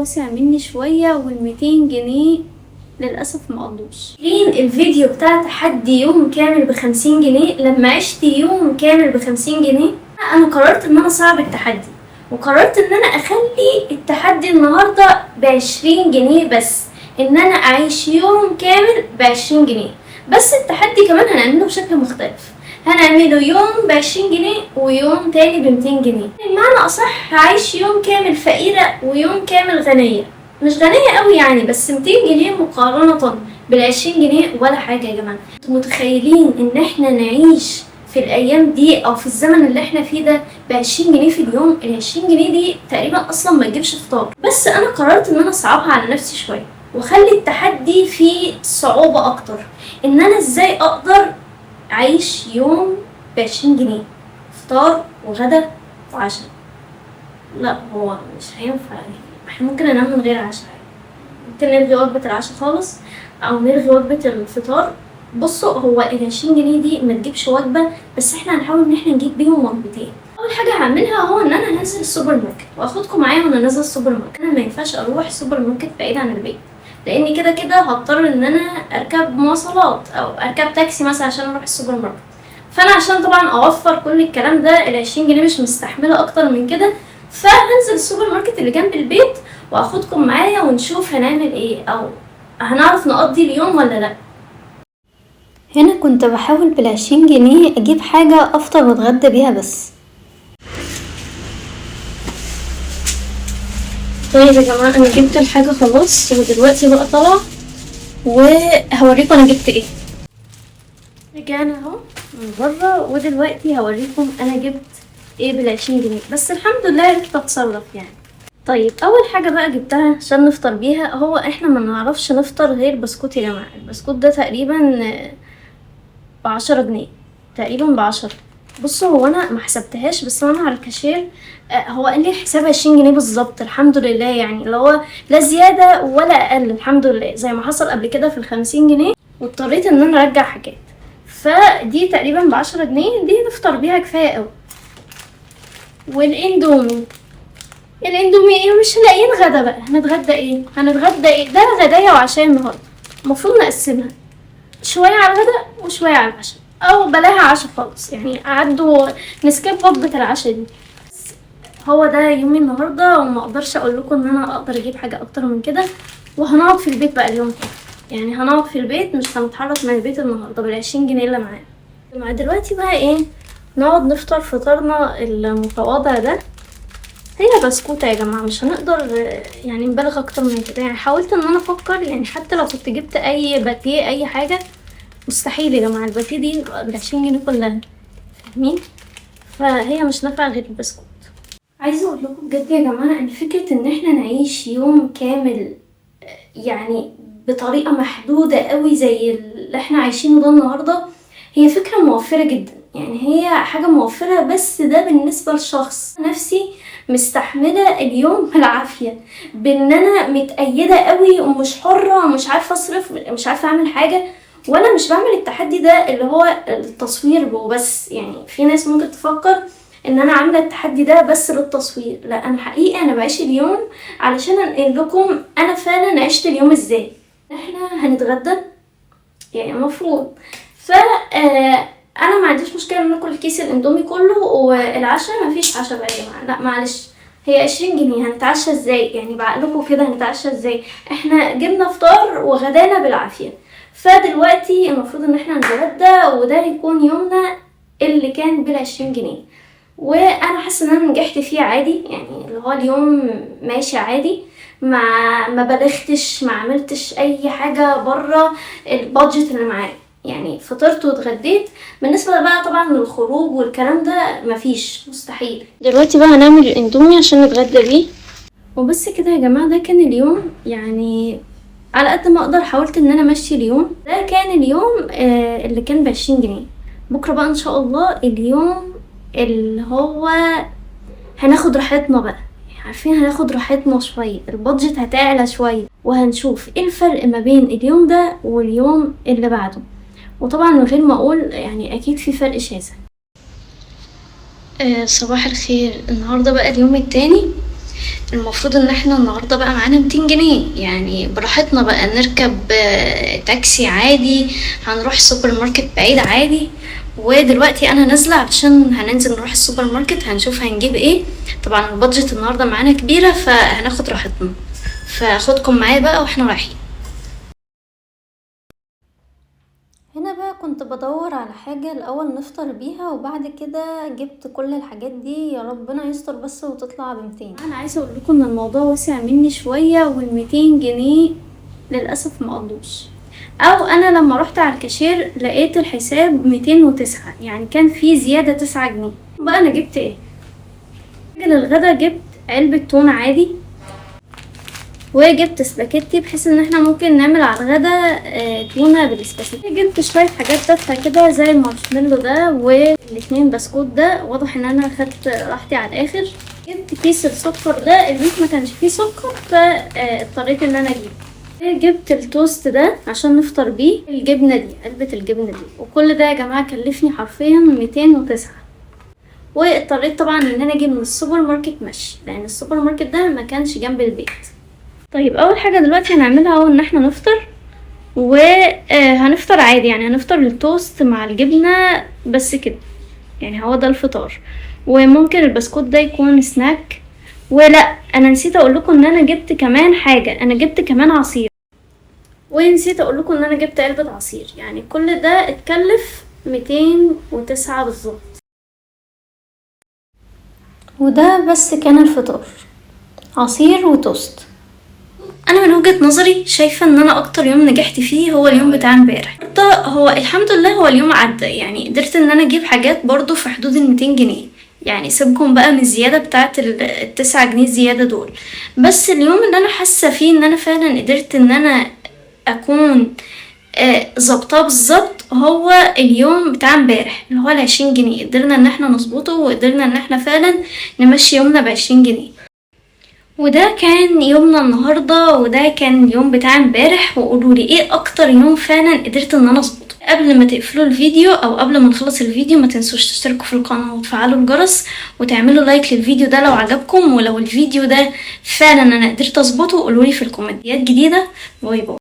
وسع مني شوية، وال200 جنيه للأسف مقضوش. الفيديو بتاع تحدي يوم كامل ب50 جنيه. لما عشت يوم كامل ب50 جنيه أنا قررت إن أنا أصعب التحدي، وقررت إن أنا أخلي التحدي النهاردة ب20 جنيه بس، إن أنا أعيش يوم كامل ب20 جنيه بس. التحدي كمان هنعمله بشكل مختلف، هنعمله يوم ب20 جنيه ويوم تاني ب200 جنيه. بمعنى أصح هعيش يوم كامل فقيرة ويوم كامل غنية. مش غنية قوي يعني، بس 200 جنيه مقارنة بال20 جنيه ولا حاجة يا جماعة. انتوا متخيلين ان احنا نعيش في الايام دي او في الزمن اللي احنا فيه ده ب20 جنيه في اليوم؟ ال20 جنيه دي تقريبا اصلا ما تجيبش فطار. بس انا قررت ان انا اصعبها على نفسي شوية واخلي التحدي فيه صعوبة اكتر، ان انا ازاي اقدر اعيش يوم ب20 جنيه فطار وغدا وعشاء. لا هو مش هينفع يعني، احنا ممكن ننام من غير عشاء، ممكن نلغي وجبة العشاء خالص او نلغي وجبة الفطار. بصوا هو ال20 جنيه دي ما تجيبش وجبة، بس احنا هنحاول ان احنا نجيب بيهم وجبتين. اول حاجة هعملها هو ان انا هنزل السوبر ماركت واخدكم معايا وانا نازل السوبر ماركت. انا ما ينفعش اروح السوبر ماركت بعيد عن البيت، لاني كده كده هضطر ان انا اركب مواصلات او اركب تاكسي مثلا عشان اروح السوبر ماركت. فانا عشان طبعا اوفر كل الكلام ده ال20 جنيه مش مستحملة اكتر من كده، فهنزل السوبر ماركت اللي جنب البيت واخدكم معايا ونشوف هنعمل ايه او هنعرف نقضي اليوم ولا لا. هنا كنت بحاول بال20 جنيه اجيب حاجة افطر واتغدى بيها بس. طيب يا جماعة انا جبت الحاجة خلاص، ودلوقتي بقى طالعة وهوريكم انا جبت ايه. رجعنا اهو من بره، ودلوقتي هوريكم انا جبت ايه بال20 جنيه بس. الحمد لله عرفت اتصرف يعني. طيب اول حاجه بقى جبتها عشان نفطر بيها، هو احنا ما نعرفش نفطر غير بسكوت يا جماعه. البسكوت ده تقريبا ب10 جنيه، تقريبا ب10. بصوا هو انا ما حسبتهاش، بس انا على الكاشير هو قال لي حساب 20 جنيه بالظبط. الحمد لله يعني، اللي هو لا زياده ولا اقل، الحمد لله. زي ما حصل قبل كده في ال50 جنيه واضطريت ان انا ارجع حاجات، فدي تقريبا ب10 جنيه، دي نفطر بيها كفايه قوي. والاندومي، الاندومي ايه؟ مش لاقيين غدا بقى، هنتغدى ايه؟ ده غدايا وعشاء النهارده، المفروض نقسمها شويه على الغدا وشويه على العشاء، او بلاها عشاء خالص يعني، عدوا نسكيب وجبه العشاء دي. هو ده يومي النهارده، وما اقدرش اقول لكم ان انا اقدر اجيب حاجه اكتر من كده. وهنقعد في البيت بقى اليوم يعني، هنقعد في البيت، مش هنتحرك من البيت النهارده بال20 جنيه اللي معانا. دلوقتي بقى ايه؟ نقعد نفطر فطارنا المتواضع ده. هي بسكوتة يا جماعة، مش هنقدر يعني نبالغ اكتر من كده يعني. حاولت ان انا افكر يعني، حتى لو كنت جبت اي باتيه اي حاجة، مستحيل يا جماعة الباتيه دي ب20 جنيه كلها، فاهمين؟ فهي مش نافعة غير البسكوت. عايزة اقول لكم بجد يا جماعة ان فكرة ان احنا نعيش يوم كامل يعني بطريقة محدودة قوي زي اللي احنا عايشينه ده النهاردة، هي فكرة موفرة جدا يعني. هي حاجة موفرة، بس ده بالنسبة لشخص نفسي مستحملة اليوم بالعافية، بان انا متأيدة قوي ومش حرة، مش عارفة اصرف، مش عارفة اعمل حاجة. وانا مش بعمل التحدي ده اللي هو التصوير وبس يعني. في ناس ممكن تفكر ان انا عامله التحدي ده بس للتصوير، لا انا حقيقه انا بعيش اليوم علشان انقل لكم انا فعلا عشت اليوم ازاي. احنا هنتغدى يعني المفروض، ف انا ما عنديش مشكله ان اكل كيس الاندومي كله، والعشاء مفيش عشاء بقى يا جماعه، لا معلش. هي 20 جنيه هنتعشى ازاي يعني؟ بعقلكم كده هنتعشى ازاي؟ احنا جبنا فطار وغدانا بالعافيه، فدلوقتي المفروض ان احنا نتغدى، وده يكون يومنا اللي كان بال20 جنيه. وانا حاسه ان انا نجحت فيه عادي يعني، اللي هو اليوم ماشي عادي، ما بلغتش، ما عملتش اي حاجه بره البادجت اللي معايا يعني. فطرت واتغديت. بالنسبه بقى طبعا للخروج والكلام ده مفيش، مستحيل. دلوقتي بقى هنعمل الاندومي عشان نتغدى بيه وبس كده يا جماعه. ده كان اليوم يعني، على قد ما اقدر حاولت ان انا امشي اليوم. ده كان اليوم اللي كان ب20 جنيه. بكره بقى ان شاء الله اليوم اللي هو هناخد راحتنا بقى، عارفين هناخد راحتنا شوية، البادجت هتعلى شوية، وهنشوف ايه الفرق ما بين اليوم ده واليوم اللي بعده. وطبعا من غير ما اقول يعني اكيد في فرق شاسع. صباح الخير. النهاردة بقى اليوم التاني. المفروض ان احنا النهاردة بقى معانا 200 جنيه، يعني براحتنا بقى نركب تاكسي عادي، هنروح سوبر ماركت بعيد عادي. ودلوقتي انا نازلة علشان هننزل نروح السوبر ماركت، هنشوف هنجيب ايه. طبعا البادجت النهاردة معانا كبيرة فهناخد راحتنا، فاخدكم معايا بقى واحنا رايحين. هنا بقى كنت بدور على حاجة الأول نفطر بيها، وبعد كده جبت كل الحاجات دي. يا ربنا يستر بس وتطلع ب200. أنا عايزة أقول لكم إن الموضوع وسع مني شوية، وال200 جنيه للأسف مقضوش. أو أنا لما رحت على الكاشير لقيت الحساب 209، يعني كان في زيادة 9 جنيه. بقى أنا جبت إيه؟ للغدا جبت علبة تونة عادي، وجبت سباكيتي بحيث ان احنا ممكن نعمل على الغدا تونة بالسباكيتي. جبت شوية حاجات تافهة كده زي المارشميلو ده والاتنين بسكوت ده، واضح ان انا خدت راحتي على الاخر. جبت كيس السكر ده، البيت ما كانش فيه سكر فاضطريت ان انا اجيبه. جبت التوست ده عشان نفطر بيه، الجبنة دي، علبة الجبنة دي، وكل ده يا جماعة كلفني حرفيا 209. واضطريت طبعا ان انا اجي من السوبر ماركت مشي، لان السوبر ماركت ده ما كانش جنب البيت. طيب اول حاجة دلوقتي هنعملها هو ان احنا نفطر، وهنفطر عادي، يعني هنفطر التوست مع الجبنة بس كده، يعني هو ده الفطار. وممكن البسكوت ده يكون سناك. ولا انا نسيت اقول لكم ان انا جبت كمان حاجة، انا جبت كمان عصير، ونسيت اقول لكم ان انا جبت علبة عصير. يعني كل ده اتكلف 209 بالظبط. وده بس كان الفطار، عصير وتوست. انا من وجهة نظري شايفة ان انا اكتر يوم نجحت فيه هو اليوم بتاع امبارح. هو الحمد لله هو اليوم عدى، يعني قدرت ان انا اجيب حاجات برضو في حدود 200 جنيه، يعني سيبكم بقى من الزيادة بتاعت 9 جنيه زيادة دول. بس اليوم اللي انا حاسة فيه ان انا فعلا قدرت ان انا اكون ظبطاه بالظبط هو اليوم بتاع امبارح، اللي هو 20 جنيه قدرنا ان احنا نظبطه، وقدرنا ان احنا فعلا نمشي يومنا ب20 جنيه. وده كان يومنا النهاردة، وده كان اليوم بتاع امبارح. وقولولي ايه اكتر يوم فعلا قدرت ان انا اظبطه. قبل ما تقفلوا الفيديو او قبل ما نخلص الفيديو ما تنسوش تشتركوا في القناة وتفعلوا الجرس وتعملوا لايك للفيديو ده لو عجبكم. ولو الفيديو ده فعلا انا قدرت اظبطه قولولي في الكومنتات جديدة. باي باي.